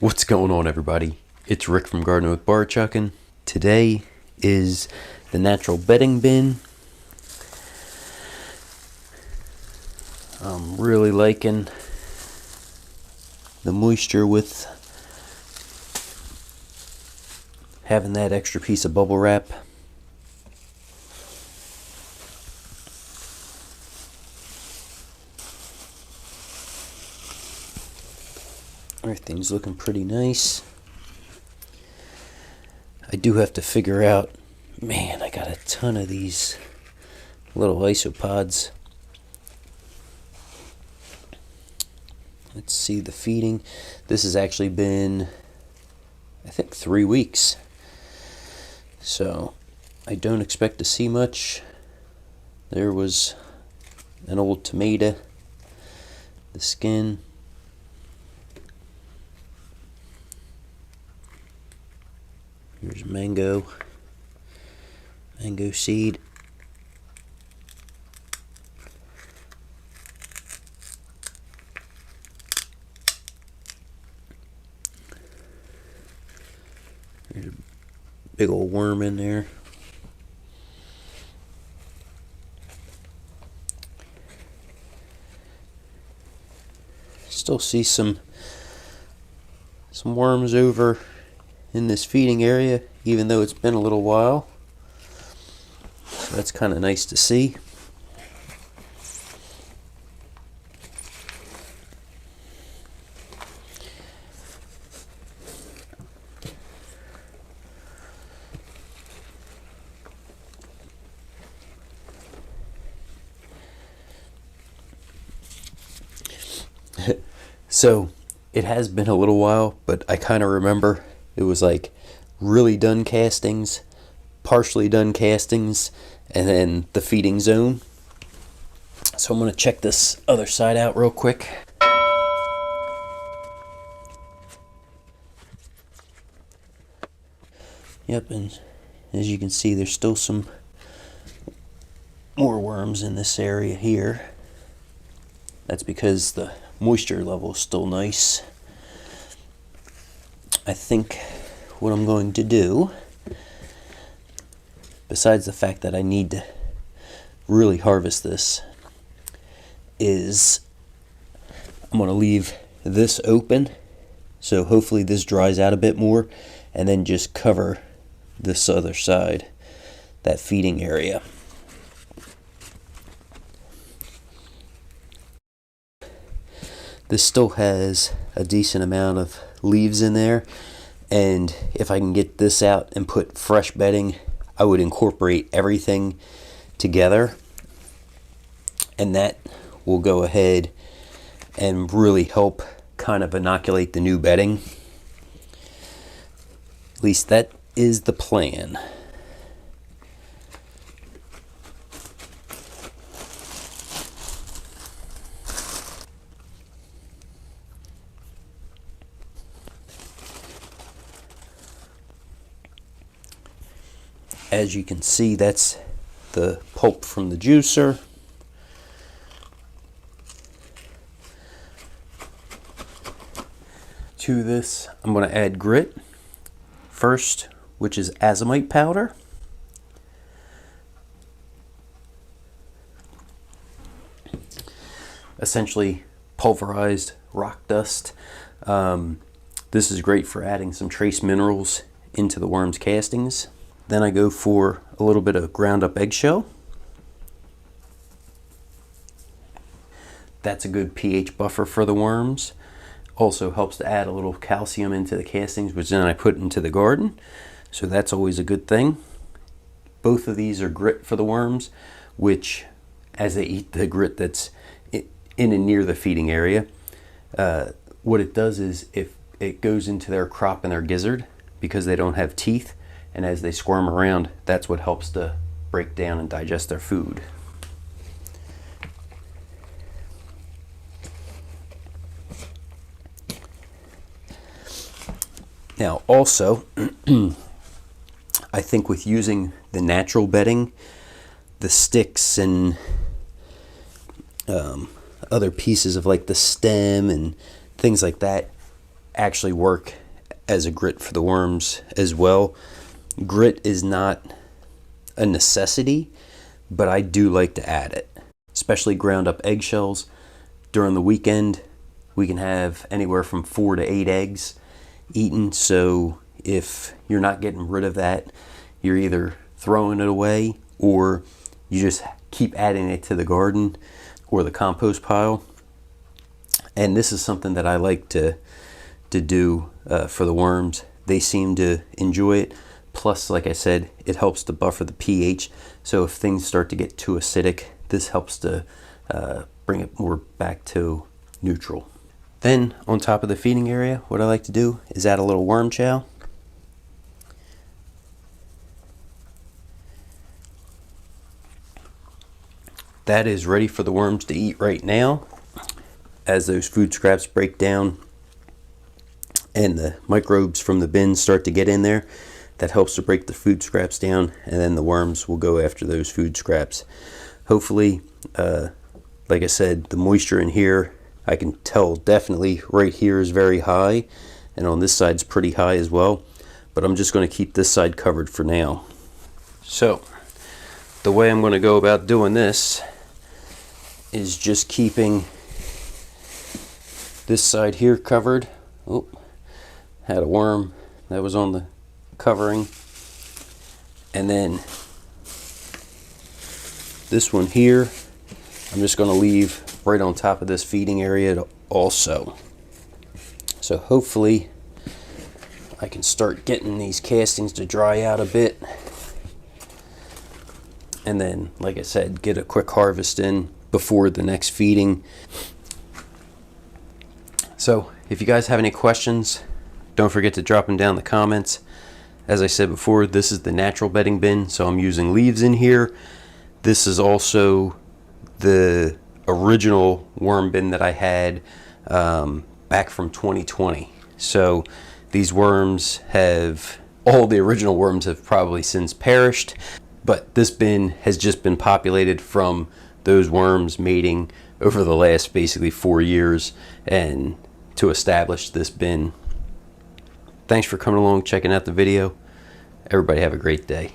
What's going on, everybody? It's Rick from Gardening with Barchuckin. Today is the natural bedding bin. I'm really liking the moisture with having that extra piece of bubble wrap. Everything's looking pretty nice. I do have to figure out, man, I got a ton of these little isopods. Let's see the feeding. This has actually been, I think, 3 weeks. So I don't expect to see much. There was an old tomato, the skin. Here's mango seed. There's a big old worm in there. Still see some worms over in this feeding area, even though it's been a little while. So that's kind of nice to see. So it has been a little while, but I kind of remember it was like really done castings, partially done castings, and then the feeding zone. So I'm going to check this other side out real quick. Yep, and as you can see, there's still some more worms in this area here. That's because the moisture level is still nice. I think what I'm going to do, besides the fact that I need to really harvest this, is I'm going to leave this open, so hopefully this dries out a bit more, and then just cover this other side, that feeding area. This still has a decent amount of leaves in there, and if I can get this out and put fresh bedding, I would incorporate everything together, and that will go ahead and really help kind of inoculate the new bedding. At least that is the plan. As you can see, that's the pulp from the juicer. To this, I'm going to add grit first, which is azomite powder. Essentially pulverized rock dust. This is great for adding some trace minerals into the worm's castings. Then I go for a little bit of ground up eggshell. That's a good pH buffer for the worms. Also helps to add a little calcium into the castings, which then I put into the garden. So that's always a good thing. Both of these are grit for the worms, which as they eat the grit that's in and near the feeding area, what it does is if it goes into their crop and their gizzard, because they don't have teeth, and as they squirm around, that's what helps to break down and digest their food. Now also, I think with using the natural bedding, the sticks and other pieces of like the stem and things like that actually work as a grit for the worms as well. Grit is not a necessity, but I do like to add it, especially ground up eggshells. During the weekend, we can have anywhere from 4 to 8 eggs eaten. So if you're not getting rid of that, you're either throwing it away or you just keep adding it to the garden or the compost pile. And this is something that I like to do for the worms. They seem to enjoy it. Plus, like I said, it helps to buffer the pH. So if things start to get too acidic, this helps to bring it more back to neutral. Then on top of the feeding area, what I like to do is add a little worm chow. That is ready for the worms to eat right now. As those food scraps break down and the microbes from the bins start to get in there, that helps to break the food scraps down, and then the worms will go after those food scraps. Hopefully, like I said, the moisture in here, I can tell definitely right here is very high, and on this side's pretty high as well, but I'm just going to keep this side covered for now. So the way I'm going to go about doing this is just keeping this side here covered. Oh, had a worm that was on the covering. And then this one here, I'm just going to leave right on top of this feeding area also. So hopefully I can start getting these castings to dry out a bit. And then, like I said, get a quick harvest in before the next feeding. So if you guys have any questions, don't forget to drop them down in the comments. As I said before, this is the natural bedding bin, so I'm using leaves in here. This is also the original worm bin that I had back from 2020. So these worms all the original worms have probably since perished, but this bin has just been populated from those worms mating over the last basically 4 years and to establish this bin. Thanks for coming along, checking out the video. Everybody have a great day.